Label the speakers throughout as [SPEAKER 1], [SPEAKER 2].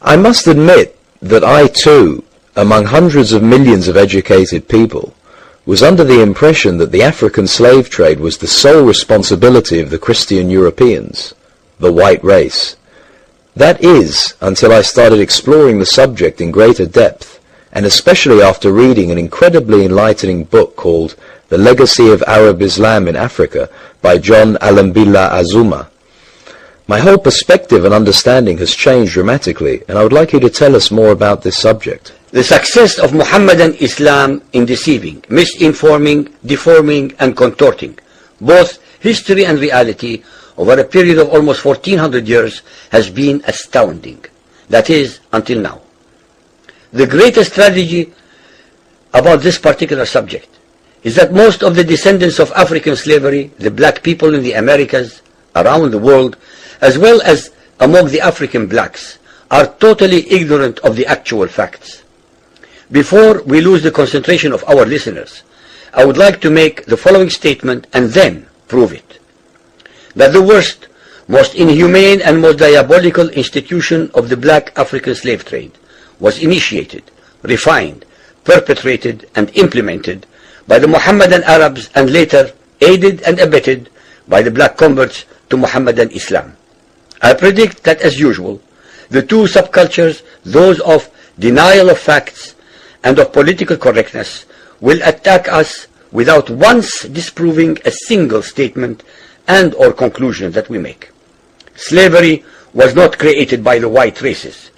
[SPEAKER 1] I must admit that I too, among hundreds of millions of educated people, was under the impression that the African slave trade was the sole responsibility of the Christian Europeans, the white race. That is, until I started exploring the subject in greater depth, and especially after reading an incredibly enlightening book called The Legacy of Arab Islam in Africa by John Allembillah Azumah. My whole perspective and understanding has changed dramatically, and I would like you to tell us more about this subject.
[SPEAKER 2] The success of Muhammadan Islam in deceiving, misinforming, deforming, and contorting both history and reality over a period of almost 1400 years has been astounding. That is, until now. The greatest tragedy about this particular subject is that most of the descendants of African slavery, the black people in the Americas, around the world, as well as among the African blacks, are totally ignorant of the actual facts. Before we lose the concentration of our listeners, I would like to make the following statement and then prove it. That the worst, most inhumane and most diabolical institution of the black African slave trade was initiated, refined, perpetrated, and implemented by the Mohammedan Arabs and later aided and abetted by the black converts to Mohammedan Islam. I predict that, as usual, the two subcultures, those of denial of facts and of political correctness, will attack us without once disproving a single statement and or conclusion that we make. Slavery was not created by the white races,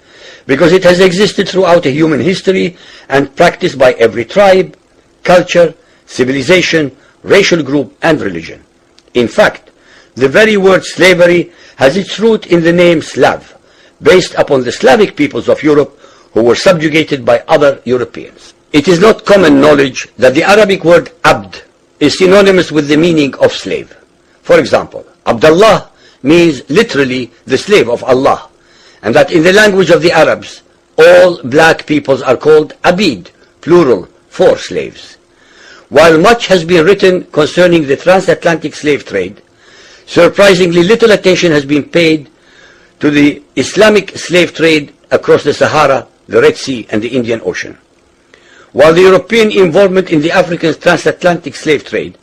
[SPEAKER 2] because it has existed throughout human history and practiced by every tribe, culture, civilization, racial group, and religion. In fact, the very word slavery has its root in the name Slav, based upon the Slavic peoples of Europe who were subjugated by other Europeans. It is not common knowledge that the Arabic word abd is synonymous with the meaning of slave. For example, Abdullah means literally the slave of Allah, and that in the language of the Arabs, all black peoples are called abid, plural, for slaves. While much has been written concerning the transatlantic slave trade, surprisingly little attention has been paid to the Islamic slave trade across the Sahara, the Red Sea, and the Indian Ocean. While the European involvement in the African transatlantic slave trade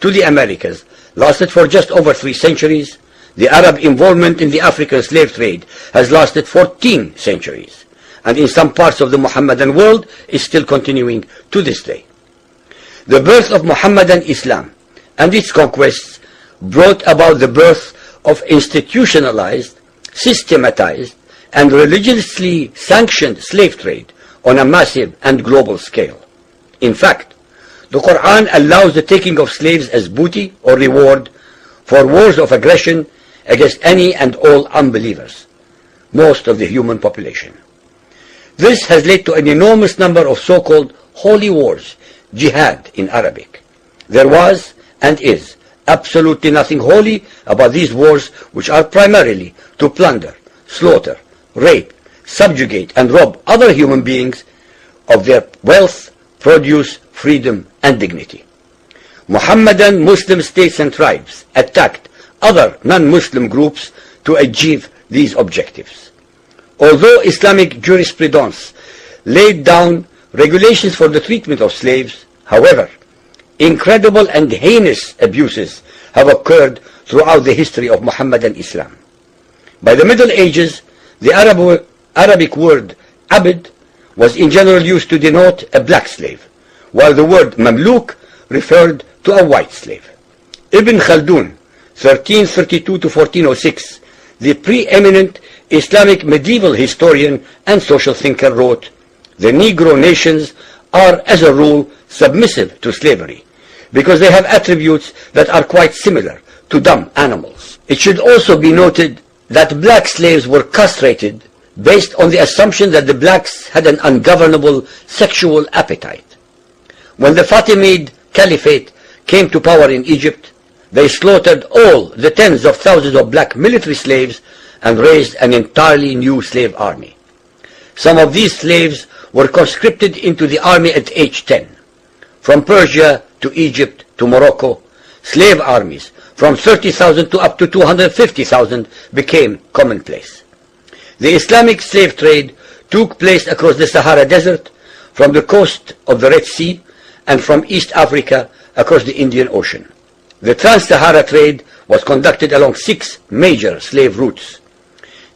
[SPEAKER 2] to the Americas lasted for just over 3 centuries, the Arab involvement in the African slave trade has lasted 14 centuries, and in some parts of the Mohammedan world is still continuing to this day. The birth of Mohammedan Islam and its conquests brought about the birth of institutionalized, systematized, and religiously sanctioned slave trade on a massive and global scale. In fact, the Quran allows the taking of slaves as booty or reward for wars of aggression against any and all unbelievers, most of the human population. This has led to an enormous number of so-called holy wars, jihad in Arabic. There was and is absolutely nothing holy about these wars, which are primarily to plunder, slaughter, rape, subjugate, and rob other human beings of their wealth, produce, freedom, and dignity. Mohammedan Muslim states and tribes attacked other non-Muslim groups to achieve these objectives. Although Islamic jurisprudence laid down regulations for the treatment of slaves, however, incredible and heinous abuses have occurred throughout the history of Mohammedan Islam. By the Middle Ages, the Arabic word abd was in general used to denote a black slave, while the word mamluk referred to a white slave. Ibn Khaldun, 1332 to 1406, the preeminent Islamic medieval historian and social thinker, wrote, "The Negro nations are, as a rule, submissive to slavery, because they have attributes that are quite similar to dumb animals." It should also be noted that black slaves were castrated based on the assumption that the blacks had an ungovernable sexual appetite. When the Fatimid Caliphate came to power in Egypt, they slaughtered all the tens of thousands of black military slaves and raised an entirely new slave army. Some of these slaves were conscripted into the army at age 10. From Persia to Egypt to Morocco, slave armies from 30,000 to up to 250,000 became commonplace. The Islamic slave trade took place across the Sahara Desert, from the coast of the Red Sea, and from East Africa across the Indian Ocean. The Trans-Sahara trade was conducted along 6 major slave routes.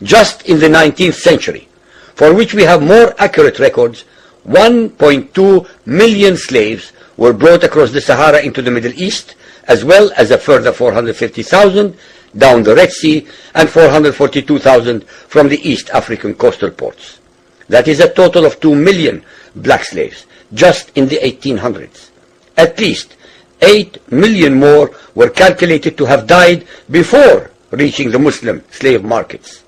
[SPEAKER 2] Just in the 19th century, for which we have more accurate records, 1.2 million slaves were brought across the Sahara into the Middle East, as well as a further 450,000 down the Red Sea and 442,000 from the East African coastal ports. That is a total of 2 million black slaves just in the 1800s. At least 8 million more were calculated to have died before reaching the Muslim slave markets.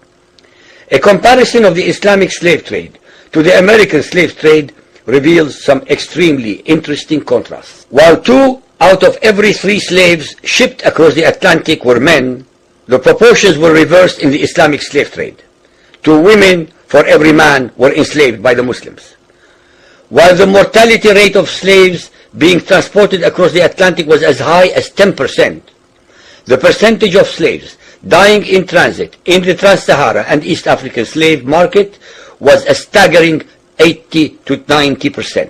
[SPEAKER 2] A comparison of the Islamic slave trade to the American slave trade reveals some extremely interesting contrasts. While 2 out of every 3 slaves shipped across the Atlantic were men, the proportions were reversed in the Islamic slave trade. 2 women for every man were enslaved by the Muslims. While the mortality rate of slaves being transported across the Atlantic was as high as 10%, the percentage of slaves dying in transit in the Trans-Sahara and East African slave market was a staggering 80 to 90%.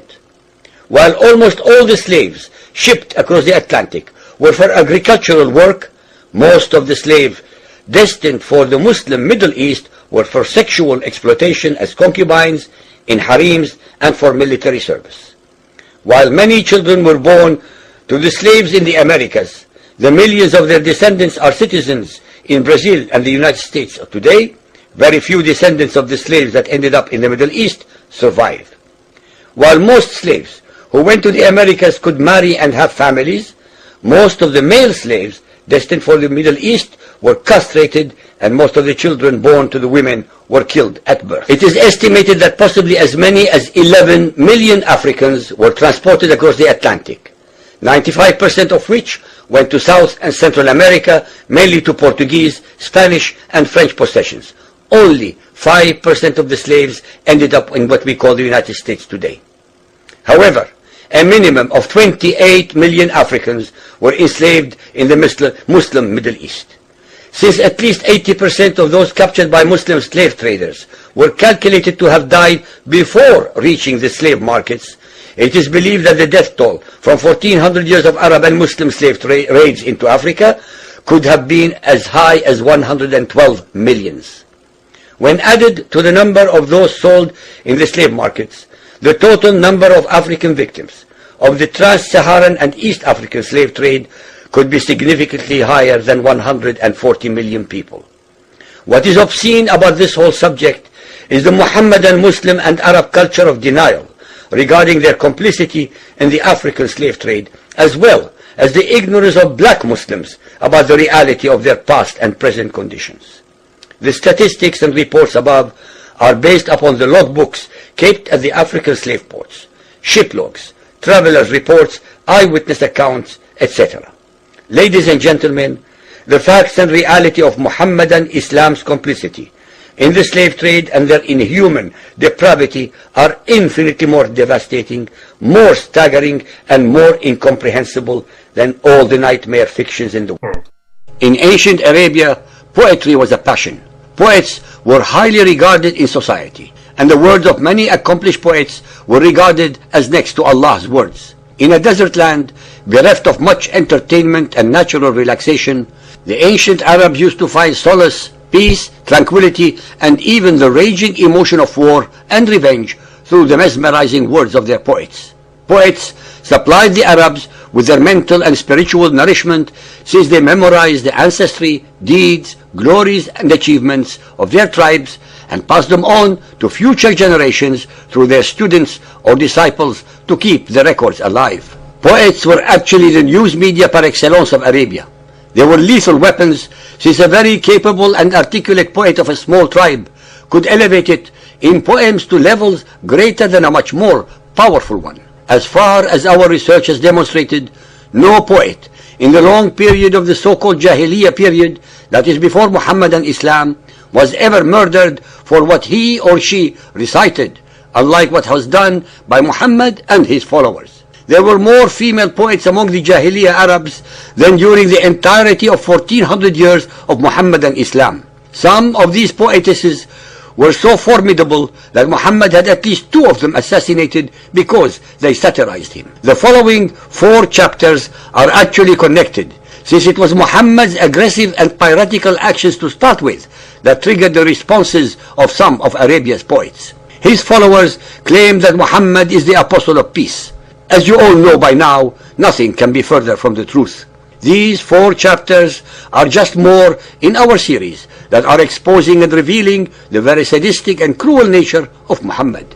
[SPEAKER 2] While almost all the slaves shipped across the Atlantic were for agricultural work, most of the slaves destined for the Muslim Middle East were for sexual exploitation as concubines, in harems, and for military service. While many children were born to the slaves in the Americas, the millions of their descendants are citizens in Brazil and the United States today. Very few descendants of the slaves that ended up in the Middle East survived. While most slaves who went to the Americas could marry and have families, most of the male slaves destined for the Middle East were castrated, and most of the children born to the women were killed at birth. It is estimated that possibly as many as 11 million Africans were transported across the Atlantic, 95% of which went to South and Central America, mainly to Portuguese, Spanish, and French possessions. Only 5% of the slaves ended up in what we call the United States today. However, a minimum of 28 million Africans were enslaved in the Muslim Middle East. Since at least 80% of those captured by Muslim slave traders were calculated to have died before reaching the slave markets, it is believed that the death toll from 1400 years of Arab and Muslim slave raids into Africa could have been as high as 112 millions. When added to the number of those sold in the slave markets, the total number of African victims of the Trans-Saharan and East African slave trade could be significantly higher than 140 million people. What is obscene about this whole subject is the Muhammadan Muslim and Arab culture of denial regarding their complicity in the African slave trade, as well as the ignorance of black Muslims about the reality of their past and present conditions. The statistics and reports above are based upon the logbooks kept at the African slave ports, ship logs, travelers' reports, eyewitness accounts, etc. Ladies and gentlemen, the facts and reality of Muhammadan Islam's complicity in the slave trade and their inhuman depravity are infinitely more devastating, more staggering, and more incomprehensible than all the nightmare fictions in the world. In ancient Arabia, poetry was a passion. Poets were highly regarded in society, and the words of many accomplished poets were regarded as next to Allah's words. In a desert land, bereft of much entertainment and natural relaxation, the ancient Arabs used to find solace, peace, tranquility, and even the raging emotion of war and revenge through the mesmerizing words of their poets. Poets supplied the Arabs with their mental and spiritual nourishment, since they memorized the ancestry, deeds, glories, and achievements of their tribes and passed them on to future generations through their students or disciples to keep the records alive. Poets were actually the news media par excellence of Arabia. They were lethal weapons, since a very capable and articulate poet of a small tribe could elevate it in poems to levels greater than a much more powerful one. As far as our research has demonstrated, no poet in the long period of the so-called Jahiliyyah period, that is before Muhammad and Islam, was ever murdered for what he or she recited, unlike what was done by Muhammad and his followers. There were more female poets among the Jahiliyyah Arabs than during the entirety of 1400 years of Muhammad and Islam. Some of these poetesses were so formidable that Muhammad had at least 2 of them assassinated because they satirized him. The following 4 chapters are actually connected, since it was Muhammad's aggressive and piratical actions to start with that triggered the responses of some of Arabia's poets. His followers claim that Muhammad is the apostle of peace. As you all know by now, nothing can be further from the truth. These 4 chapters are just more in our series that are exposing and revealing the very sadistic and cruel nature of Muhammad.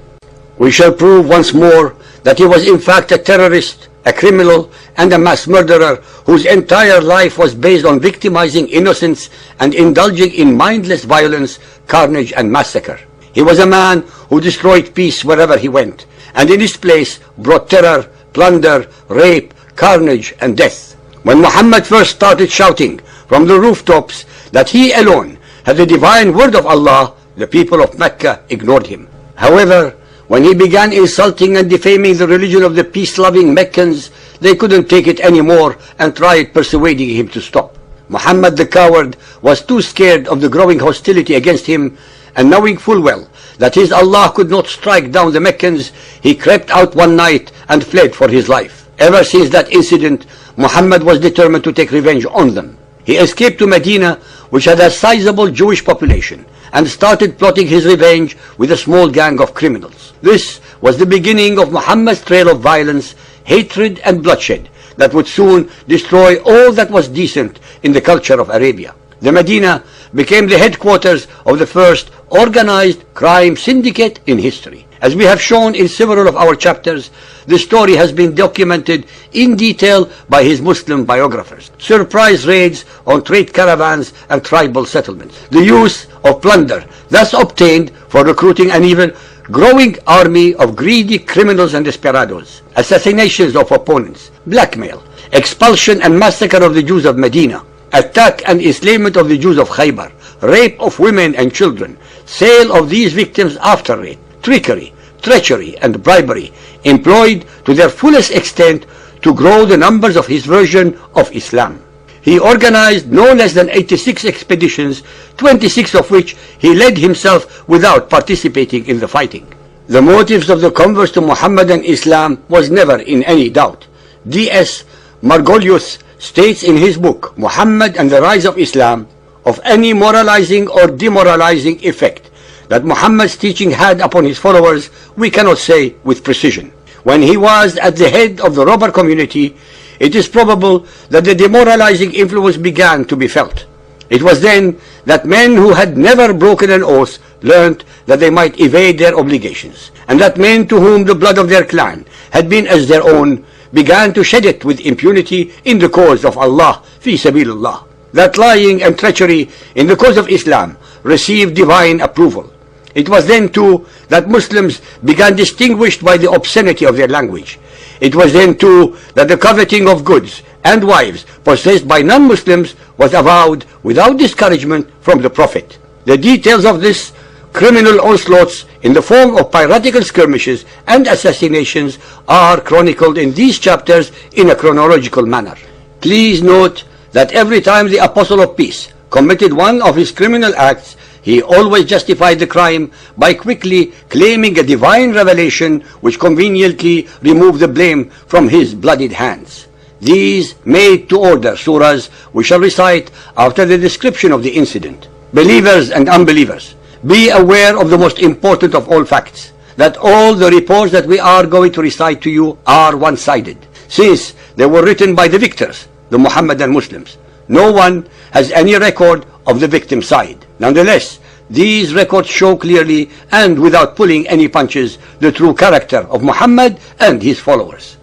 [SPEAKER 2] We shall prove once more that he was in fact a terrorist, a criminal, and a mass murderer whose entire life was based on victimizing innocents and indulging in mindless violence, carnage, and massacre. He was a man who destroyed peace wherever he went, and in his place brought terror, plunder, rape, carnage, and death. When Muhammad first started shouting from the rooftops that he alone had the divine word of Allah, the people of Mecca ignored him. However, when he began insulting and defaming the religion of the peace-loving Meccans, they couldn't take it anymore and tried persuading him to stop. Muhammad the coward was too scared of the growing hostility against him, and knowing full well that his Allah could not strike down the Meccans, he crept out one night and fled for his life. Ever since that incident, Muhammad was determined to take revenge on them. He escaped to Medina, which had a sizable Jewish population, and started plotting his revenge with a small gang of criminals. This was the beginning of Muhammad's trail of violence, hatred, and bloodshed that would soon destroy all that was decent in the culture of Arabia. The Medina became the headquarters of the first organized crime syndicate in history. As we have shown in several of our chapters, the story has been documented in detail by his Muslim biographers. Surprise raids on trade caravans and tribal settlements. The use of plunder thus obtained for recruiting an even growing army of greedy criminals and desperados. Assassinations of opponents. Blackmail. Expulsion and massacre of the Jews of Medina. Attack and enslavement of the Jews of Khaybar. Rape of women and children. Sale of these victims after rape. Trickery, treachery, and bribery employed to their fullest extent to grow the numbers of his version of Islam. He organized no less than 86 expeditions, 26 of which he led himself without participating in the fighting. The motives of the converts to Muhammad and Islam was never in any doubt. D.S. Margolius states in his book, Muhammad and the Rise of Islam, of any moralizing or demoralizing effect that Muhammad's teaching had upon his followers, we cannot say with precision. When he was at the head of the robber community, it is probable that the demoralizing influence began to be felt. It was then that men who had never broken an oath learned that they might evade their obligations, and that men to whom the blood of their clan had been as their own began to shed it with impunity in the cause of Allah, fi sabilillah. That lying and treachery in the cause of Islam received divine approval. It was then too that Muslims began distinguished by the obscenity of their language. It was then too that the coveting of goods and wives possessed by non-Muslims was avowed without discouragement from the Prophet. The details of this criminal onslaughts in the form of piratical skirmishes and assassinations are chronicled in these chapters in a chronological manner. Please note that every time the Apostle of Peace committed one of his criminal acts, he always justified the crime by quickly claiming a divine revelation which conveniently removed the blame from his bloodied hands. These made-to-order surahs we shall recite after the description of the incident. Believers and unbelievers, be aware of the most important of all facts, that all the reports that we are going to recite to you are one-sided, since they were written by the victors, the Muhammadan Muslims. No one has any record of the victim side. Nonetheless, these records show clearly and without pulling any punches the true character of Muhammad and his followers.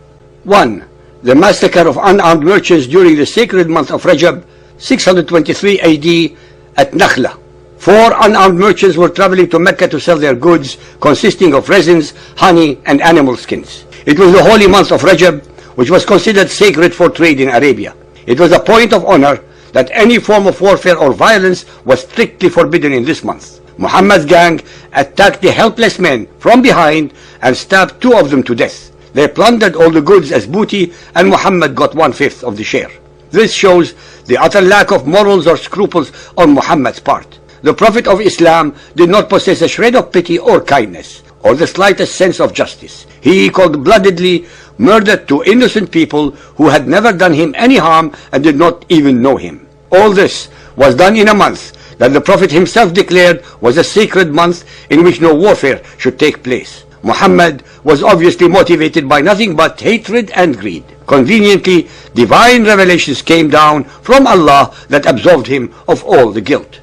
[SPEAKER 2] 1. The massacre of unarmed merchants during the sacred month of Rajab, 623 AD at Nakhla. 4 unarmed merchants were traveling to Mecca to sell their goods consisting of resins, honey, and animal skins. It was the holy month of Rajab, which was considered sacred for trade in Arabia. It was a point of honor that any form of warfare or violence was strictly forbidden in this month. Muhammad's gang attacked the helpless men from behind and stabbed 2 of them to death. They plundered all the goods as booty, and Muhammad got 1/5 of the share. This shows the utter lack of morals or scruples on Muhammad's part. the Prophet of Islam did not possess a shred of pity or kindness, or the slightest sense of justice. He cold-bloodedly murdered two innocent people who had never done him any harm and did not even know him. All this was done in a month that the Prophet himself declared was a sacred month in which no warfare should take place. Muhammad was obviously motivated by nothing but hatred and greed. Conveniently, divine revelations came down from Allah that absolved him of all the guilt.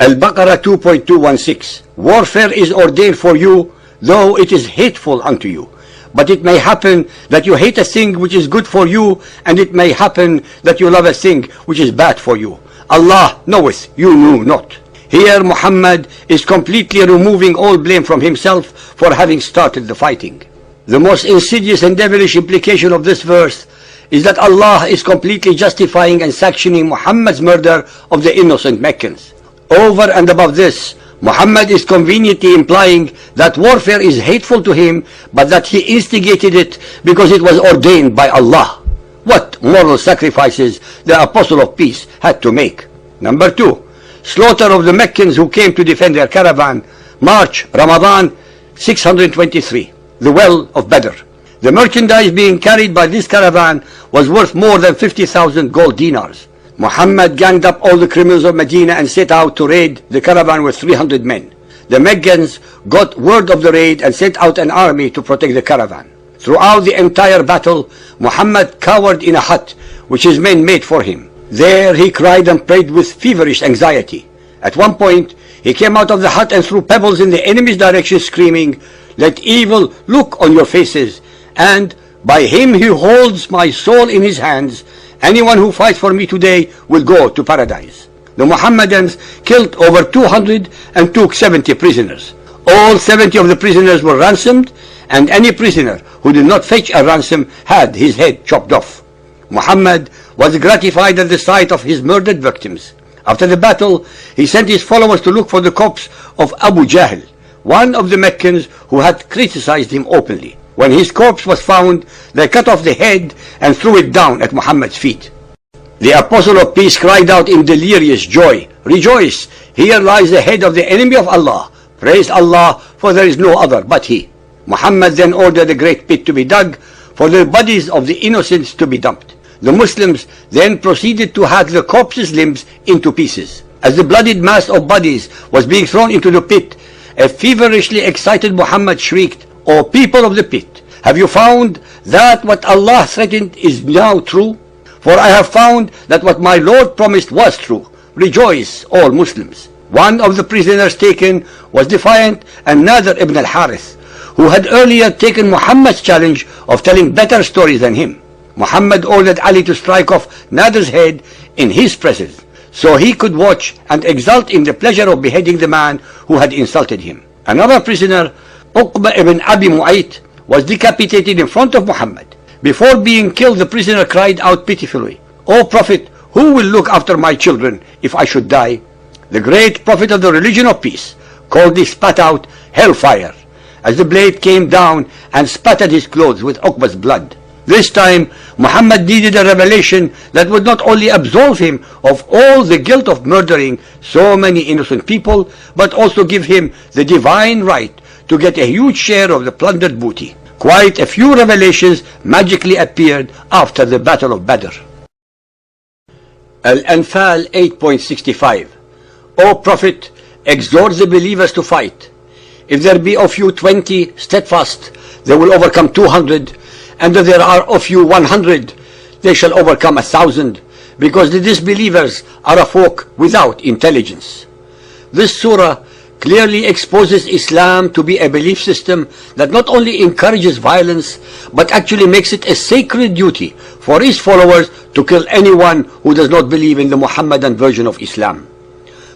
[SPEAKER 2] Al-Baqarah 2.216. Warfare is ordained for you, though it is hateful unto you. But it may happen that you hate a thing which is good for you, and it may happen that you love a thing which is bad for you. Allah knoweth, you know not. Here Muhammad is completely removing all blame from himself for having started the fighting. The most insidious and devilish implication of this verse is that Allah is completely justifying and sanctioning Muhammad's murder of the innocent Meccans. Over and above this, Muhammad is conveniently implying that warfare is hateful to him, but that he instigated it because it was ordained by Allah. What moral sacrifices the Apostle of Peace had to make. Number 2. Slaughter of the Meccans who came to defend their caravan. March, Ramadan 623. The well of Badr. The merchandise being carried by this caravan was worth more than 50,000 gold dinars. Muhammad ganged up all the criminals of Medina and set out to raid the caravan with 300 men. The Meccans got word of the raid and sent out an army to protect the caravan. Throughout the entire battle, Muhammad cowered in a hut which his men made for him. There he cried and prayed with feverish anxiety. At one point, he came out of the hut and threw pebbles in the enemy's direction, screaming, "Let evil look on your faces, and by him who holds my soul in his hands, anyone who fights for me today will go to paradise." The Muhammadans killed over 200 and took 70 prisoners. All 70 of the prisoners were ransomed, and any prisoner who did not fetch a ransom had his head chopped off. Muhammad was gratified at the sight of his murdered victims. After the battle, he sent his followers to look for the corpse of Abu Jahl, one of the Meccans who had criticized him openly. When his corpse was found, they cut off the head and threw it down at Muhammad's feet. The Apostle of Peace cried out in delirious joy, "Rejoice! Here lies the head of the enemy of Allah. Praise Allah, for there is no other but He." Muhammad then ordered a great pit to be dug for the bodies of the innocents to be dumped. The Muslims then proceeded to hack the corpses' limbs into pieces. As the bloodied mass of bodies was being thrown into the pit, a feverishly excited Muhammad shrieked, "O people of the pit, have you found that what Allah threatened is now true? For I have found that what my Lord promised was true. Rejoice, all Muslims." One of the prisoners taken was defiant and Nadir ibn al-Harith, who had earlier taken Muhammad's challenge of telling better stories than him. Muhammad ordered Ali to strike off Nadir's head in his presence, so he could watch and exult in the pleasure of beheading the man who had insulted him. Another prisoner, Uqba ibn Abi Mu'ayt, was decapitated in front of Muhammad. Before being killed, the prisoner cried out pitifully, "O Prophet, who will look after my children if I should die?" The great Prophet of the religion of peace coldly spat out hellfire as the blade came down and spattered his clothes with Uqba's blood. This time, Muhammad needed a revelation that would not only absolve him of all the guilt of murdering so many innocent people, but also give him the divine right to get a huge share of the plundered booty. Quite a few revelations magically appeared after the Battle of Badr. Al-Anfal 8.65. O Prophet, exhort the believers to fight. If there be of you 20 steadfast, they will overcome 200, and if there are of you 100, they shall overcome 1,000, because the disbelievers are a folk without intelligence. This surah clearly exposes Islam to be a belief system that not only encourages violence, but actually makes it a sacred duty for its followers to kill anyone who does not believe in the Muhammadan version of Islam.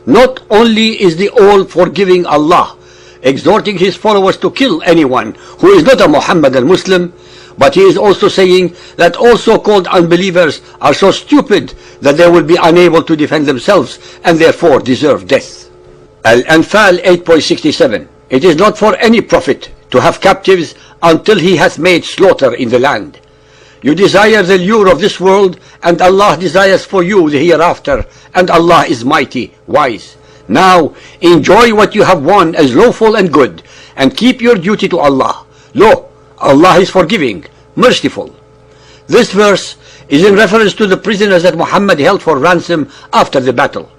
[SPEAKER 2] Not only is the all-forgiving Allah exhorting his followers to kill anyone who is not a Muhammadan Muslim, but he is also saying that all so-called unbelievers are so stupid that they will be unable to defend themselves and therefore deserve death. Al-Anfal 8.67. It is not for any prophet to have captives until he hath made slaughter in the land. You desire the lure of this world, and Allah desires for you the hereafter, and Allah is mighty, wise. Now enjoy what you have won as lawful and good, and keep your duty to Allah. Lo, Allah is forgiving, merciful. This verse is in reference to the prisoners that Muhammad held for ransom after the battle.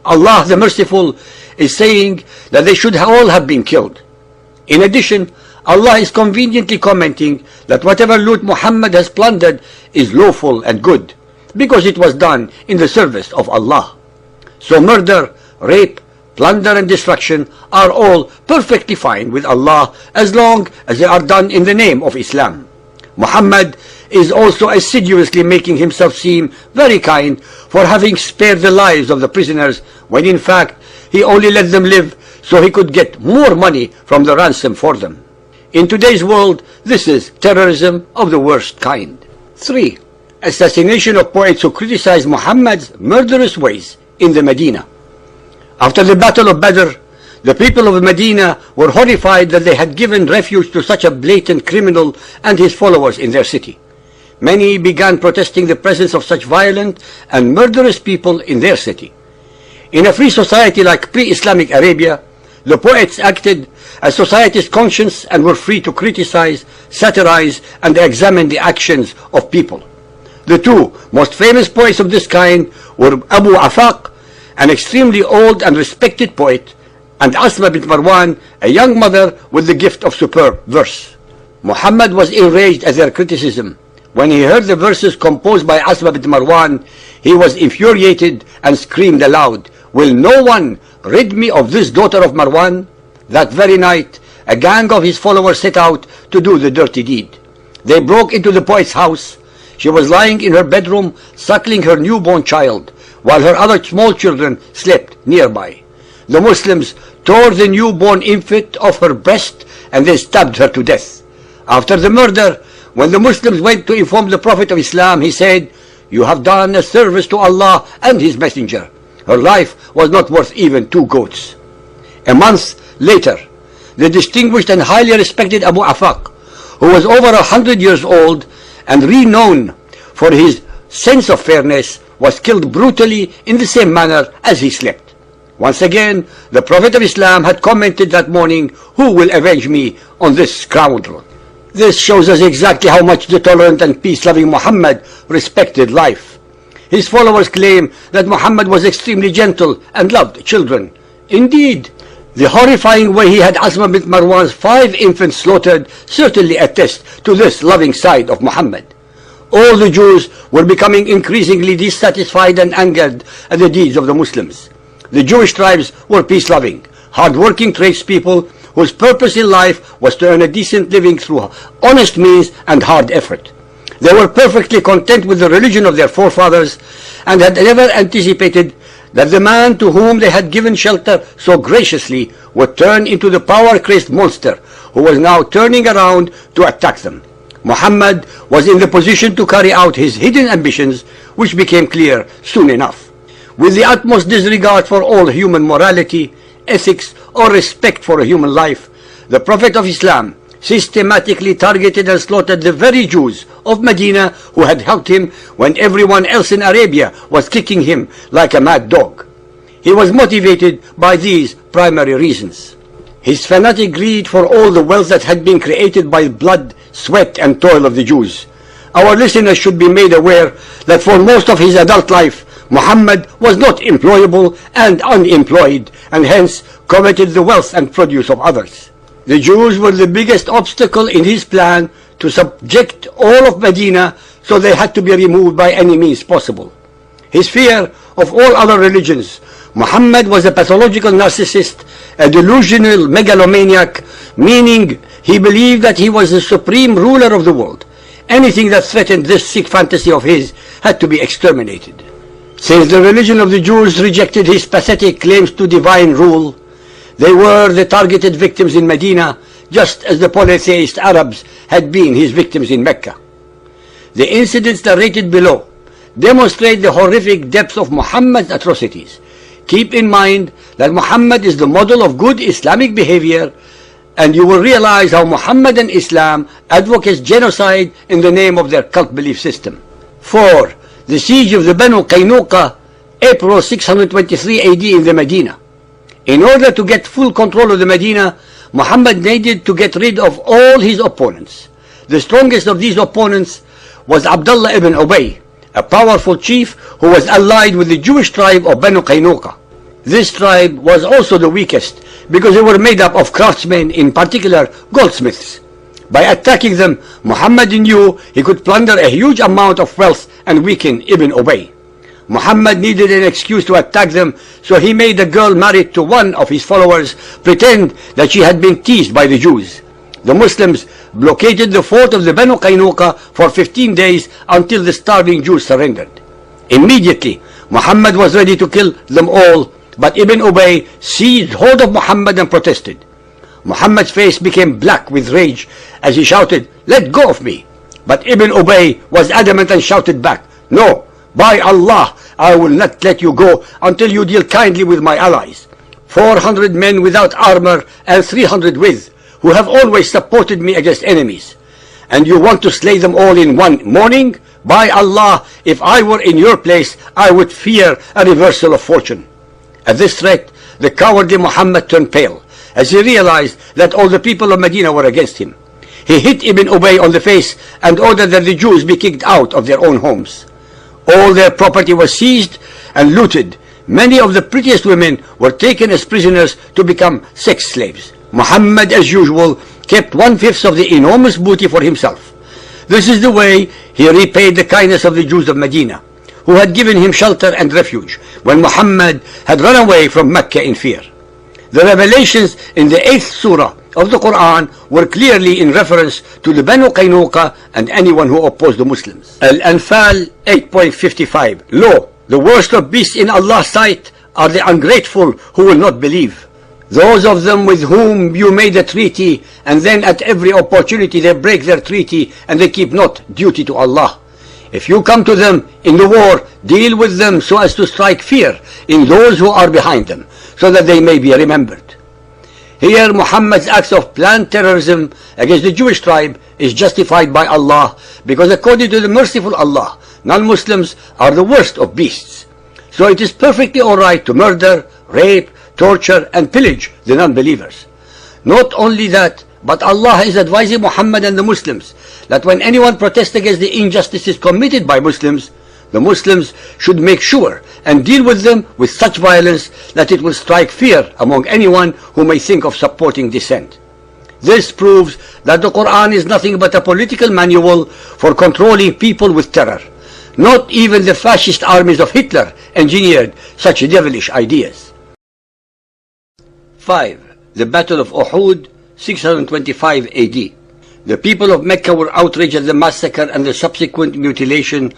[SPEAKER 2] Allah the Merciful is saying that they should all have been killed. In addition, Allah is conveniently commenting that whatever loot Muhammad has plundered is lawful and good, because it was done in the service of Allah. So murder, rape, plunder and destruction are all perfectly fine with Allah as long as they are done in the name of Islam. Muhammad is also assiduously making himself seem very kind for having spared the lives of the prisoners, when in fact he only let them live so he could get more money from the ransom for them. In today's world, this is terrorism of the worst kind. 3. Assassination of poets who criticize Muhammad's murderous ways in the Medina. After the Battle of Badr, the people of Medina were horrified that they had given refuge to such a blatant criminal and his followers in their city. Many began protesting the presence of such violent and murderous people in their city. In a free society like pre-Islamic Arabia, the poets acted as society's conscience and were free to criticize, satirize, and examine the actions of people. The two most famous poets of this kind were Abu Afaq, an extremely old and respected poet, and Asma bint Marwan, a young mother with the gift of superb verse. Muhammad was enraged at their criticism. When he heard the verses composed by Asma bint Marwan, he was infuriated and screamed aloud, "Will no one rid me of this daughter of Marwan?" That very night, a gang of his followers set out to do the dirty deed. They broke into the poet's house. She was lying in her bedroom, suckling her newborn child, while her other small children slept nearby. The Muslims tore the newborn infant off her breast and then stabbed her to death. After the murder, when the Muslims went to inform the Prophet of Islam, he said, "You have done a service to Allah and His Messenger. Her life was not worth even 2 goats." A month later, the distinguished and highly respected Abu Afaq, who was over 100 years old and renowned for his sense of fairness, was killed brutally in the same manner as he slept. Once again, the Prophet of Islam had commented that morning, "Who will avenge me on this scoundrel?" This shows us exactly how much the tolerant and peace-loving Muhammad respected life. His followers claim that Muhammad was extremely gentle and loved children. Indeed, the horrifying way he had Asma bint Marwan's 5 infants slaughtered certainly attests to this loving side of Muhammad. All the Jews were becoming increasingly dissatisfied and angered at the deeds of the Muslims. The Jewish tribes were peace-loving, hard-working tradespeople whose purpose in life was to earn a decent living through honest means and hard effort. They were perfectly content with the religion of their forefathers and had never anticipated that the man to whom they had given shelter so graciously would turn into the power-crazed monster who was now turning around to attack them. Muhammad was in the position to carry out his hidden ambitions, which became clear soon enough. With the utmost disregard for all human morality, ethics, or respect for a human life, the Prophet of Islam systematically targeted and slaughtered the very Jews of Medina who had helped him when everyone else in Arabia was kicking him like a mad dog. He was motivated by these primary reasons: his fanatic greed for all the wealth that had been created by blood, sweat, and toil of the Jews. Our listeners should be made aware that for most of his adult life, Muhammad was not employable and unemployed, and hence coveted the wealth and produce of others. The Jews were the biggest obstacle in his plan to subject all of Medina, so they had to be removed by any means possible. His fear of all other religions. Muhammad was a pathological narcissist, a delusional megalomaniac, meaning he believed that he was the supreme ruler of the world. Anything that threatened this sick fantasy of his had to be exterminated. Since the religion of the Jews rejected his pathetic claims to divine rule, they were the targeted victims in Medina, just as the polytheist Arabs had been his victims in Mecca. The incidents narrated below demonstrate the horrific depth of Muhammad's atrocities. Keep in mind that Muhammad is the model of good Islamic behavior, and you will realize how Muhammad and Islam advocates genocide in the name of their cult belief system. 4. The siege of the Banu Qaynuqa, April 623 AD in the Medina. In order to get full control of the Medina, Muhammad needed to get rid of all his opponents. The strongest of these opponents was Abdullah ibn Ubay, a powerful chief who was allied with the Jewish tribe of Banu Qaynuqa. This tribe was also the weakest because they were made up of craftsmen, in particular goldsmiths. By attacking them, Muhammad knew he could plunder a huge amount of wealth and weaken Ibn Ubay. Muhammad needed an excuse to attack them, so he made a girl married to one of his followers pretend that she had been teased by the Jews. The Muslims blockaded the fort of the Banu Qaynuqa for 15 days until the starving Jews surrendered. Immediately, Muhammad was ready to kill them all, but Ibn Ubay seized hold of Muhammad and protested. Muhammad's face became black with rage as he shouted, "Let go of me!" But Ibn Ubay was adamant and shouted back, "No, by Allah, I will not let you go until you deal kindly with my allies. 400 men without armor and 300 with, who have always supported me against enemies. And you want to slay them all in one morning? By Allah, if I were in your place, I would fear a reversal of fortune." At this threat, the cowardly Muhammad turned pale as he realized that all the people of Medina were against him. He hit Ibn Ubay on the face and ordered that the Jews be kicked out of their own homes. All their property was seized and looted. Many of the prettiest women were taken as prisoners to become sex slaves. Muhammad, as usual, kept 1/5 of the enormous booty for himself. This is the way he repaid the kindness of the Jews of Medina, who had given him shelter and refuge when Muhammad had run away from Mecca in fear. The revelations in the 8th surah of the Quran were clearly in reference to the Banu Qaynuqa and anyone who opposed the Muslims. Al-Anfal 8.55. Lo, the worst of beasts in Allah's sight are the ungrateful who will not believe. Those of them with whom you made a treaty, and then at every opportunity they break their treaty and they keep not duty to Allah. If you come to them in the war, deal with them so as to strike fear in those who are behind them, so that they may be remembered. Here Muhammad's acts of planned terrorism against the Jewish tribe is justified by Allah, because according to the merciful Allah, non-Muslims are the worst of beasts. So it is perfectly alright to murder, rape, torture and pillage the non-believers. Not only that, but Allah is advising Muhammad and the Muslims that when anyone protests against the injustices committed by Muslims, the Muslims should make sure and deal with them with such violence that it will strike fear among anyone who may think of supporting dissent. This proves that the Quran is nothing but a political manual for controlling people with terror. Not even the fascist armies of Hitler engineered such devilish ideas. 5. The Battle of Uhud, 625 AD. The people of Mecca were outraged at the massacre and the subsequent mutilation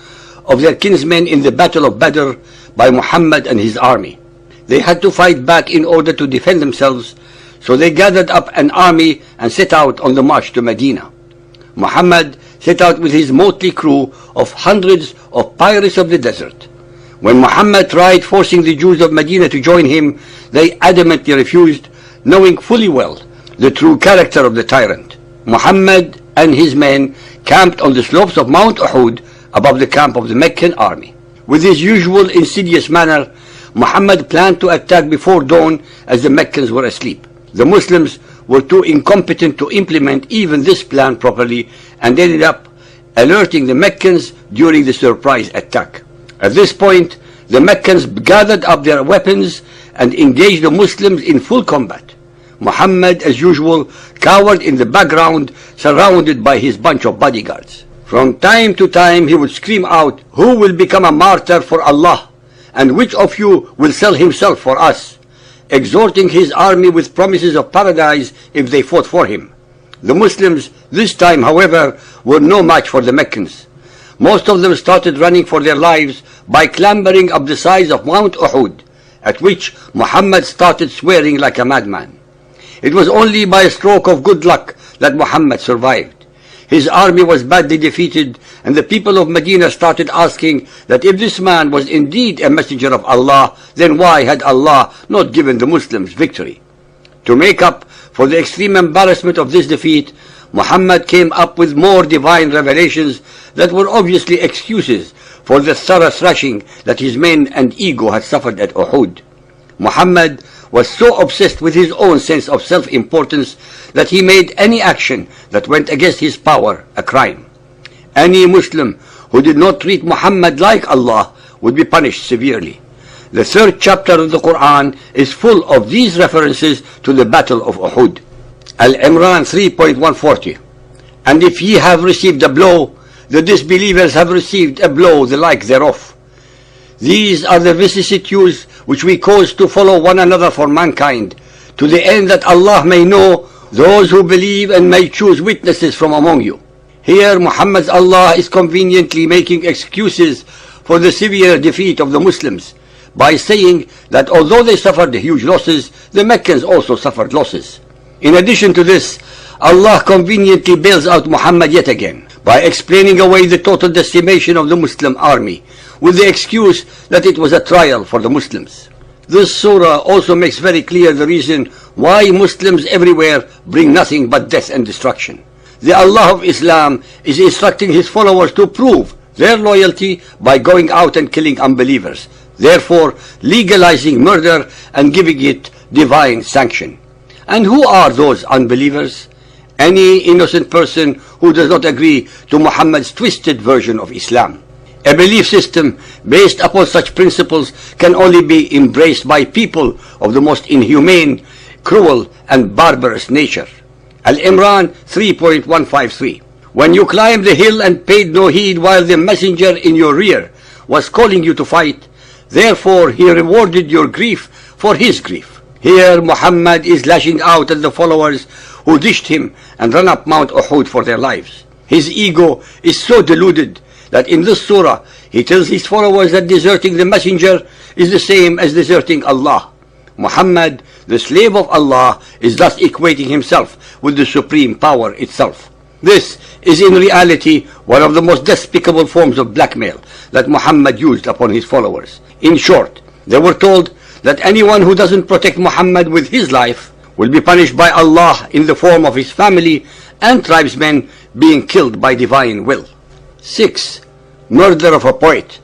[SPEAKER 2] of their kinsmen in the Battle of Badr by Muhammad and his army. They had to fight back in order to defend themselves, so they gathered up an army and set out on the march to Medina. Muhammad set out with his motley crew of hundreds of pirates of the desert. When Muhammad tried forcing the Jews of Medina to join him, they adamantly refused, knowing fully well the true character of the tyrant. Muhammad and his men camped on the slopes of Mount Uhud above the camp of the Meccan army. With his usual insidious manner, Muhammad planned to attack before dawn as the Meccans were asleep. The Muslims were too incompetent to implement even this plan properly and ended up alerting the Meccans during the surprise attack. At this point, the Meccans gathered up their weapons and engaged the Muslims in full combat. Muhammad, as usual, cowered in the background, surrounded by his bunch of bodyguards. From time to time he would scream out, "Who will become a martyr for Allah? And which of you will sell himself for us?" exhorting his army with promises of paradise if they fought for him. The Muslims this time, however, were no match for the Meccans. Most of them started running for their lives by clambering up the sides of Mount Uhud, at which Muhammad started swearing like a madman. It was only by a stroke of good luck that Muhammad survived. His army was badly defeated, and the people of Medina started asking that if this man was indeed a messenger of Allah, then why had Allah not given the Muslims victory? To make up for the extreme embarrassment of this defeat, Muhammad came up with more divine revelations that were obviously excuses for the thorough thrashing that his men and ego had suffered at Uhud. Muhammad was so obsessed with his own sense of self-importance that he made any action that went against his power a crime. Any Muslim who did not treat Muhammad like Allah would be punished severely. The 3rd chapter of the Quran is full of these references to the Battle of Uhud. Al-Imran 3.140. And if ye have received a blow, the disbelievers have received a blow the like thereof. These are the vicissitudes which we cause to follow one another for mankind, to the end that Allah may know those who believe and may choose witnesses from among you. Here Muhammad's Allah is conveniently making excuses for the severe defeat of the Muslims by saying that although they suffered huge losses, the Meccans also suffered losses. In addition to this, Allah conveniently bails out Muhammad yet again by explaining away the total decimation of the Muslim army with the excuse that it was a trial for the Muslims. This surah also makes very clear the reason why Muslims everywhere bring nothing but death and destruction. The Allah of Islam is instructing his followers to prove their loyalty by going out and killing unbelievers, therefore legalizing murder and giving it divine sanction. And who are those unbelievers? Any innocent person who does not agree to Muhammad's twisted version of Islam. A belief system based upon such principles can only be embraced by people of the most inhumane, cruel, and barbarous nature. Al-Imran 3.153. When you climbed the hill and paid no heed while the messenger in your rear was calling you to fight, therefore he rewarded your grief for his grief. Here Muhammad is lashing out at the followers who dished him and ran up Mount Uhud for their lives. His ego is so deluded that in this surah he tells his followers that deserting the messenger is the same as deserting Allah. Muhammad, the slave of Allah, is thus equating himself with the supreme power itself. This is in reality one of the most despicable forms of blackmail that Muhammad used upon his followers. In short, they were told that anyone who doesn't protect Muhammad with his life will be punished by Allah in the form of his family and tribesmen being killed by divine will. 6. Murder of a poet.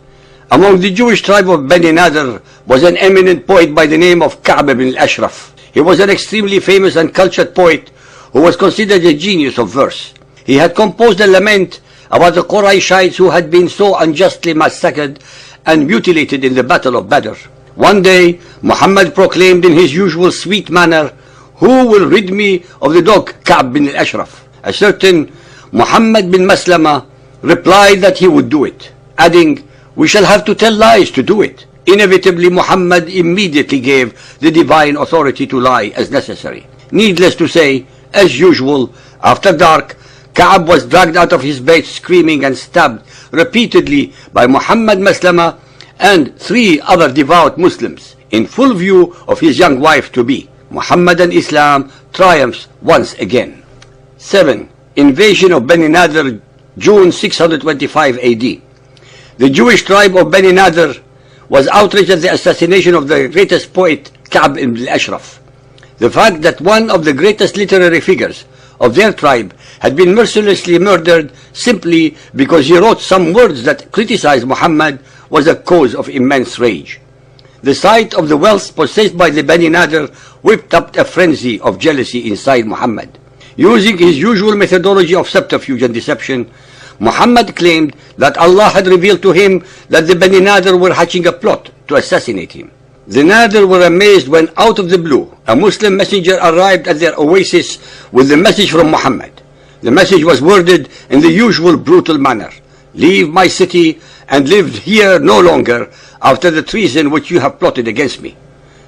[SPEAKER 2] Among the Jewish tribe of Bani Nadir was an eminent poet by the name of Ka'b ibn al-Ashraf. He was an extremely famous and cultured poet who was considered a genius of verse. He had composed a lament about the Quraishites who had been so unjustly massacred and mutilated in the Battle of Badr. One day, Muhammad proclaimed in his usual sweet manner, "Who will rid me of the dog Ka'b bin al-Ashraf?" A certain Muhammad bin Maslama replied that he would do it, adding, "We shall have to tell lies to do it." Inevitably, Muhammad immediately gave the divine authority to lie as necessary. Needless to say, as usual, after dark, Ka'b was dragged out of his bed screaming and stabbed repeatedly by Muhammad Maslama and 3 other devout Muslims, in full view of his young wife-to-be. Muhammadan Islam triumphs once again. 7. Invasion of Bani Nadir, June 625 AD. The Jewish tribe of Bani Nadir was outraged at the assassination of the greatest poet Ka'b ibn al-Ashraf. The fact that one of the greatest literary figures of their tribe had been mercilessly murdered simply because he wrote some words that criticized Muhammad was a cause of immense rage. The sight of the wealth possessed by the Bani Nadir whipped up a frenzy of jealousy inside Muhammad. Using his usual methodology of subterfuge and deception, Muhammad claimed that Allah had revealed to him that the Bani Nadir were hatching a plot to assassinate him. The Nadir were amazed when, out of the blue, a Muslim messenger arrived at their oasis with the message from Muhammad. The message was worded in the usual brutal manner: "Leave my city and live here no longer after the treason which you have plotted against me."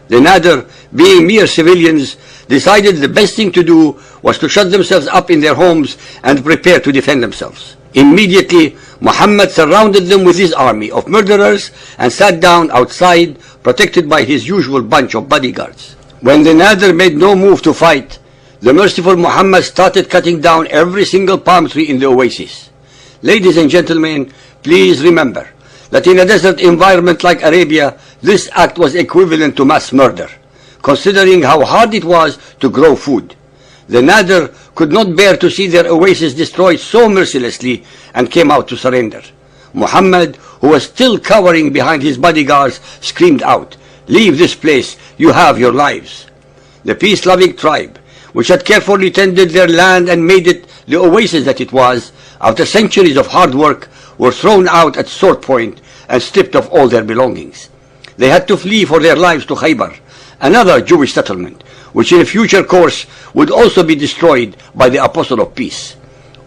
[SPEAKER 2] The Nadir, being mere civilians, decided the best thing to do was to shut themselves up in their homes and prepare to defend themselves. Immediately, Muhammad surrounded them with his army of murderers and sat down outside, protected by his usual bunch of bodyguards. When the Nadir made no move to fight, the merciful Muhammad started cutting down every single palm tree in the oasis. Ladies and gentlemen, please remember that in a desert environment like Arabia, this act was equivalent to mass murder, considering how hard it was to grow food. The Nadir could not bear to see their oasis destroyed so mercilessly and came out to surrender. Muhammad, who was still cowering behind his bodyguards, screamed out, leave this place, you have your lives. The peace-loving tribe, which had carefully tended their land and made it the oasis that it was, after centuries of hard work, were thrown out at sword point and stripped of all their belongings. They had to flee for their lives to Khaybar, another Jewish settlement, which in a future course would also be destroyed by the Apostle of Peace.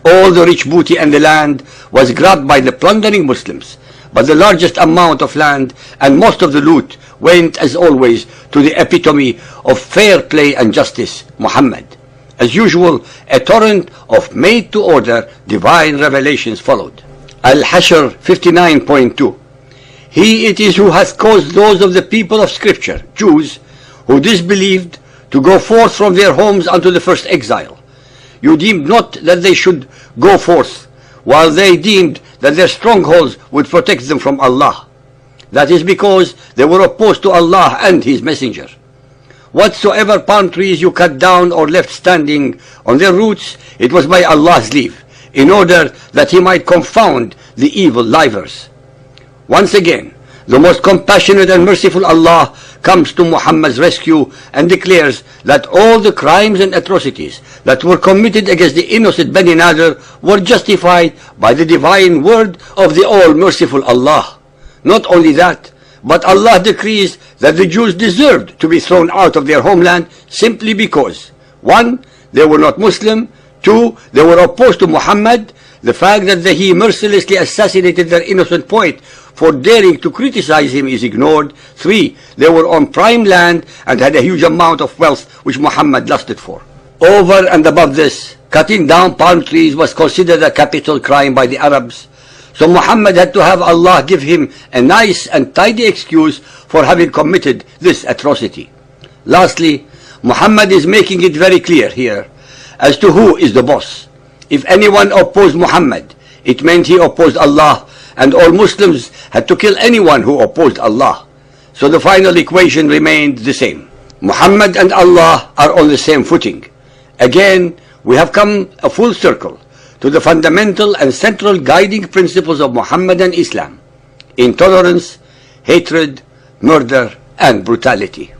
[SPEAKER 2] All the rich booty and the land was grabbed by the plundering Muslims, but the largest amount of land and most of the loot went, as always, to the epitome of fair play and justice, Muhammad. As usual, a torrent of made-to-order divine revelations followed. Al-Hashr 59.2. He it is who hath caused those of the people of Scripture, Jews, who disbelieved, to go forth from their homes unto the first exile. You deemed not that they should go forth, while they deemed that their strongholds would protect them from Allah. That is because they were opposed to Allah and His Messenger. Whatsoever palm trees you cut down or left standing on their roots, it was by Allah's leave, in order that He might confound the evil livers. Once again, the most compassionate and merciful Allah comes to Muhammad's rescue and declares that all the crimes and atrocities that were committed against the innocent Bani Nadir were justified by the divine word of the all-merciful Allah. Not only that, but Allah decrees that the Jews deserved to be thrown out of their homeland simply because 1. They were not Muslim, 2. They were opposed to Muhammad. The fact that he mercilessly assassinated their innocent poet for daring to criticize him is ignored. 3. They were on prime land and had a huge amount of wealth which Muhammad lusted for. Over and above this, cutting down palm trees was considered a capital crime by the Arabs. So Muhammad had to have Allah give him a nice and tidy excuse for having committed this atrocity. Lastly, Muhammad is making it very clear here as to who is the boss. If anyone opposed Muhammad, it meant he opposed Allah, and all Muslims had to kill anyone who opposed Allah. So the final equation remained the same. Muhammad and Allah are on the same footing. Again, we have come a full circle to the fundamental and central guiding principles of Muhammadan Islam: intolerance, hatred, murder, and brutality.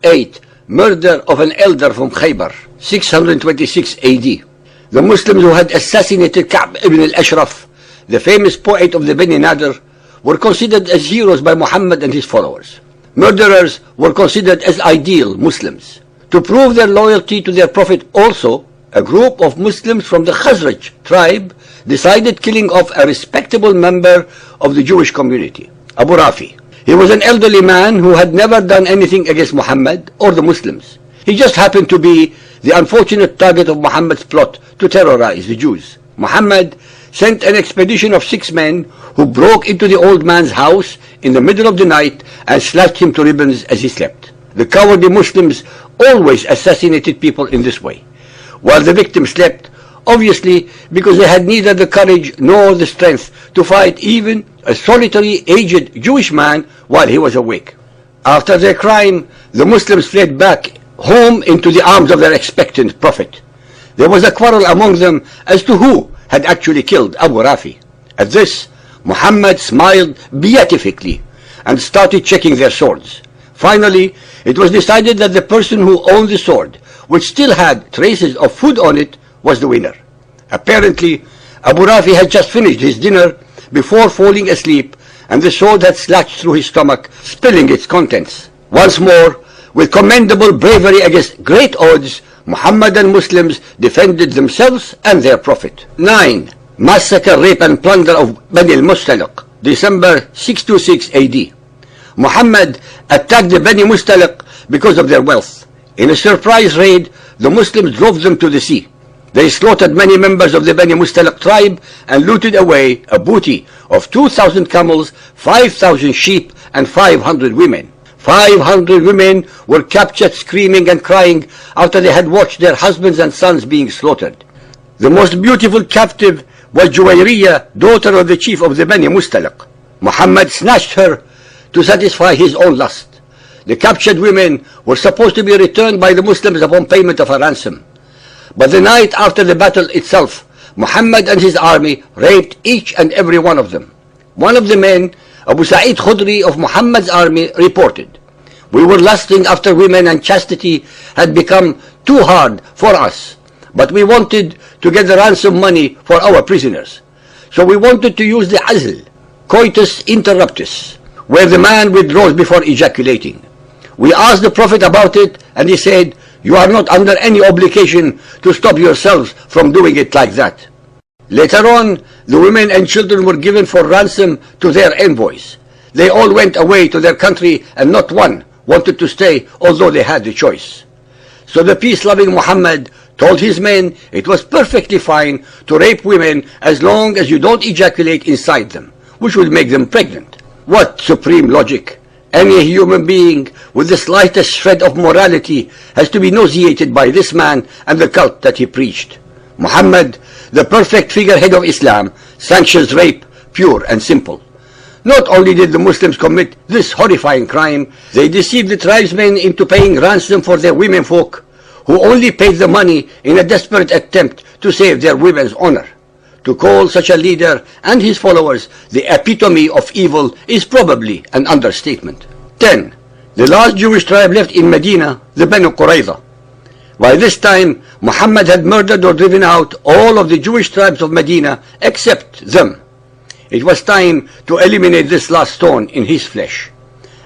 [SPEAKER 2] 8. Murder of an elder from Khaybar, 626 AD. The Muslims who had assassinated Ka'b ibn al-Ashraf, the famous poet of the Bani Nadir, were considered as heroes by Muhammad and his followers. Murderers were considered as ideal Muslims. To prove their loyalty to their Prophet also, a group of Muslims from the Khazraj tribe decided killing off a respectable member of the Jewish community, Abu Rafi. He was an elderly man who had never done anything against Muhammad or the Muslims. He just happened to be the unfortunate target of Muhammad's plot to terrorize the Jews. Muhammad sent an expedition of 6 men who broke into the old man's house in the middle of the night and slashed him to ribbons as he slept. The cowardly Muslims always assassinated people in this way, while the victim slept, obviously because they had neither the courage nor the strength to fight even a solitary aged Jewish man while he was awake. After their crime, the Muslims fled back home into the arms of their expectant Prophet. There was a quarrel among them as to who had actually killed Abu Rafi. At this, Muhammad smiled beatifically and started checking their swords. Finally, it was decided that the person who owned the sword, which still had traces of food on it, was the winner. Apparently, Abu Rafi had just finished his dinner before falling asleep, and the sword had slashed through his stomach, spilling its contents. Once more, with commendable bravery against great odds, Muhammad and Muslims defended themselves and their Prophet. 9. Massacre, rape and plunder of Bani al-Mustaliq, December 626 AD. Muhammad attacked the Bani Mustaliq because of their wealth. In a surprise raid, the Muslims drove them to the sea. They slaughtered many members of the Bani Mustaliq tribe and looted away a booty of 2,000 camels, 5,000 sheep, and 500 women. 500 women were captured screaming and crying after they had watched their husbands and sons being slaughtered. The most beautiful captive was Juwayriyah, daughter of the chief of the Bani Mustaliq. Muhammad snatched her to satisfy his own lust. The captured women were supposed to be returned by the Muslims upon payment of a ransom. But the night after the battle itself, Muhammad and his army raped each and every one of them. One of the men Abu Sa'id Khudri of Muhammad's army reported, "We were lusting after women and chastity had become too hard for us, but we wanted to get the ransom money for our prisoners. So we wanted to use the azl, coitus interruptus, where the man withdraws before ejaculating. We asked the Prophet about it, and he said, 'You are not under any obligation to stop yourselves from doing it like that.' Later on, the women and children were given for ransom to their envoys. They all went away to their country, and not one wanted to stay, although they had the choice. So the peace-loving Muhammad told his men it was perfectly fine to rape women as long as you don't ejaculate inside them, which would make them pregnant. What supreme logic! Any human being with the slightest shred of morality has to be nauseated by this man and the cult that he preached. Muhammad, the perfect figurehead of Islam, sanctions rape, pure and simple. Not only did the Muslims commit this horrifying crime, they deceived the tribesmen into paying ransom for their womenfolk, who only paid the money in a desperate attempt to save their women's honor. To call such a leader and his followers the epitome of evil is probably an understatement. 10. The last Jewish tribe left in Medina, the Banu Qurayza. By this time, Muhammad had murdered or driven out all of the Jewish tribes of Medina except them. It was time to eliminate this last stone in his flesh.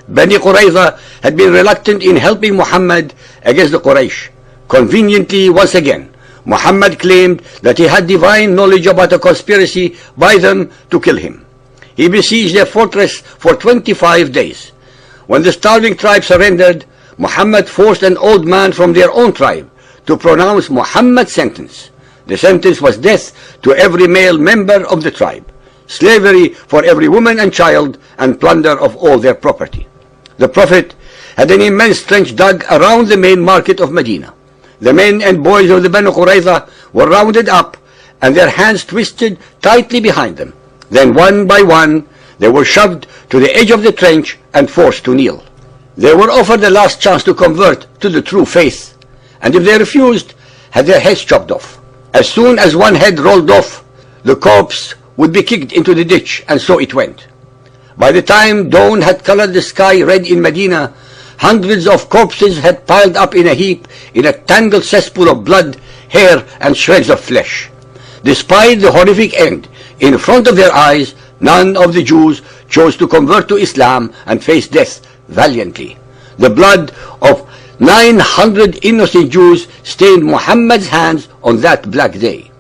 [SPEAKER 2] Bani Qurayza had been reluctant in helping Muhammad against the Quraysh. Conveniently, once again, Muhammad claimed that he had divine knowledge about a conspiracy by them to kill him. He besieged their fortress for 25 days. When the starving tribe surrendered, Muhammad forced an old man from their own tribe to pronounce Muhammad's sentence. The sentence was death to every male member of the tribe, slavery for every woman and child, and plunder of all their property. The Prophet had an immense trench dug around the main market of Medina. The men and boys of the Banu Qurayza were rounded up and their hands twisted tightly behind them. Then one by one they were shoved to the edge of the trench and forced to kneel. They were offered the last chance to convert to the true faith, and if they refused, had their heads chopped off. As soon as one head rolled off, the corpse would be kicked into the ditch, and so it went. By the time dawn had colored the sky red in Medina, hundreds of corpses had piled up in a heap in a tangled cesspool of blood, hair, and shreds of flesh. Despite the horrific end in front of their eyes, none of the Jews chose to convert to Islam and face death valiantly. The blood of 900 innocent Jews stained Muhammad's hands on that black day.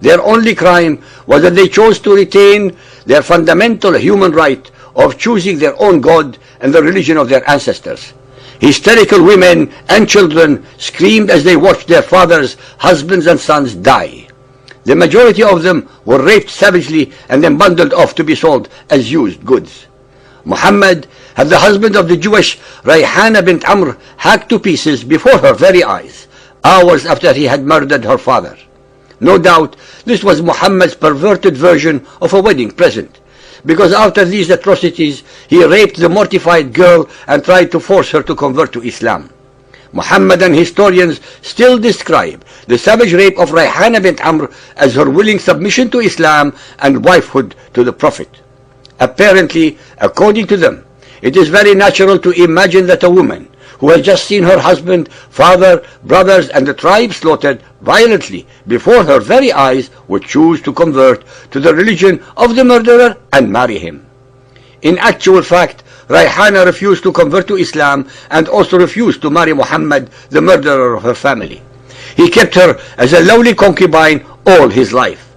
[SPEAKER 2] Their only crime was that they chose to retain their fundamental human right of choosing their own God and the religion of their ancestors. Hysterical women and children screamed as they watched their fathers, husbands and sons die. The majority of them were raped savagely and then bundled off to be sold as used goods. Muhammad had the husband of the Jewish Rayhana bint Amr hacked to pieces before her very eyes, hours after he had murdered her father. No doubt this was Muhammad's perverted version of a wedding present, because after these atrocities he raped the mortified girl and tried to force her to convert to Islam. Muhammadan historians still describe the savage rape of Rayhana bint Amr as her willing submission to Islam and wifehood to the Prophet. Apparently, according to them, it is very natural to imagine that a woman who has just seen her husband, father, brothers, and the tribe slaughtered violently before her very eyes would choose to convert to the religion of the murderer and marry him. In actual fact, Rayhana refused to convert to Islam and also refused to marry Muhammad, the murderer of her family. He kept her as a lowly concubine all his life.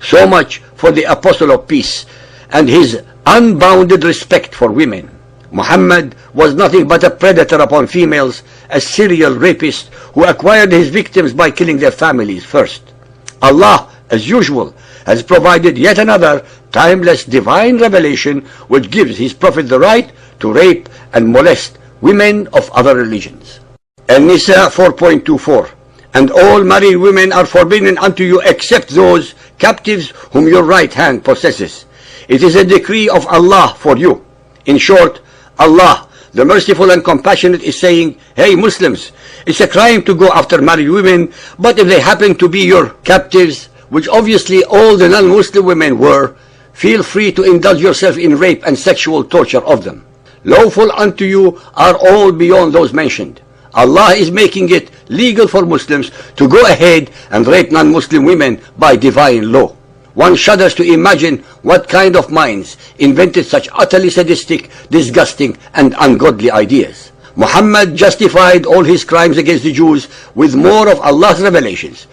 [SPEAKER 2] So much for the Apostle of Peace and his unbounded respect for women. Muhammad was nothing but a predator upon females, a serial rapist who acquired his victims by killing their families first. Allah, as usual, has provided yet another timeless divine revelation which gives his Prophet the right to rape and molest women of other religions. An-Nisa 4.24. And all married women are forbidden unto you except those captives whom your right hand possesses. It is a decree of Allah for you. In short, Allah, the merciful and compassionate, is saying, hey Muslims, it's a crime to go after married women, but if they happen to be your captives, which obviously all the non-Muslim women were, feel free to indulge yourself in rape and sexual torture of them. Lawful unto you are all beyond those mentioned. Allah is making it legal for Muslims to go ahead and rape non-Muslim women by divine law. One shudders to imagine what kind of minds invented such utterly sadistic, disgusting, and ungodly ideas. Muhammad justified all his crimes against the Jews with more of Allah's revelations.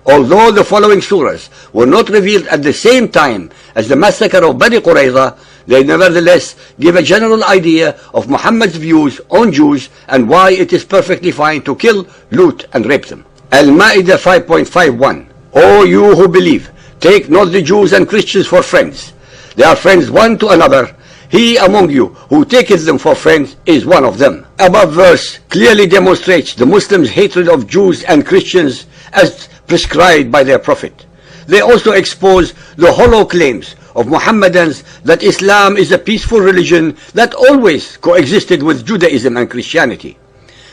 [SPEAKER 2] Although the following surahs were not revealed at the same time as the massacre of Bani Qurayza, they nevertheless give a general idea of Muhammad's views on Jews and why it is perfectly fine to kill, loot, and rape them. Al-Ma'idah 5.51. O you who believe, take not the Jews and Christians for friends. They are friends one to another. He among you who taketh them for friends is one of them. Above verse clearly demonstrates the Muslims' hatred of Jews and Christians as prescribed by their Prophet. They also expose the hollow claims of Mohammedans that Islam is a peaceful religion that always coexisted with Judaism and Christianity.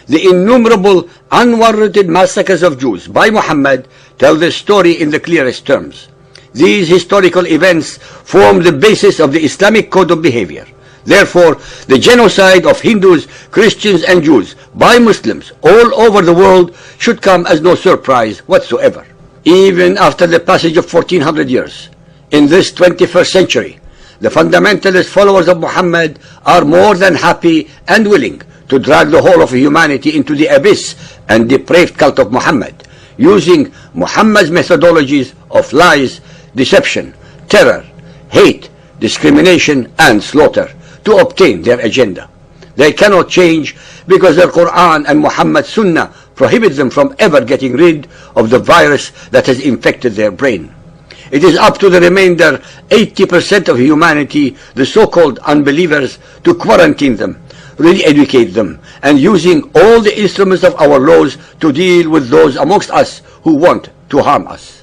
[SPEAKER 2] The innumerable unwarranted massacres of Jews by Muhammad tell the story in the clearest terms. These historical events form the basis of the Islamic code of behavior. Therefore, the genocide of Hindus, Christians, and Jews by Muslims all over the world should come as no surprise whatsoever. Even after the passage of 1400 years, in this 21st century, the fundamentalist followers of Muhammad are more than happy and willing to drag the whole of humanity into the abyss and depraved cult of Muhammad, using Muhammad's methodologies of lies, deception, terror, hate, discrimination, and slaughter to obtain their agenda. They cannot change because their Quran and Muhammad's Sunnah prohibit them from ever getting rid of the virus that has infected their brain. It is up to the remainder 80% of humanity, the so-called unbelievers, to quarantine them, re-educate them, and using all the instruments of our laws to deal with those amongst us who want to harm us.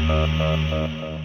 [SPEAKER 3] Assassination.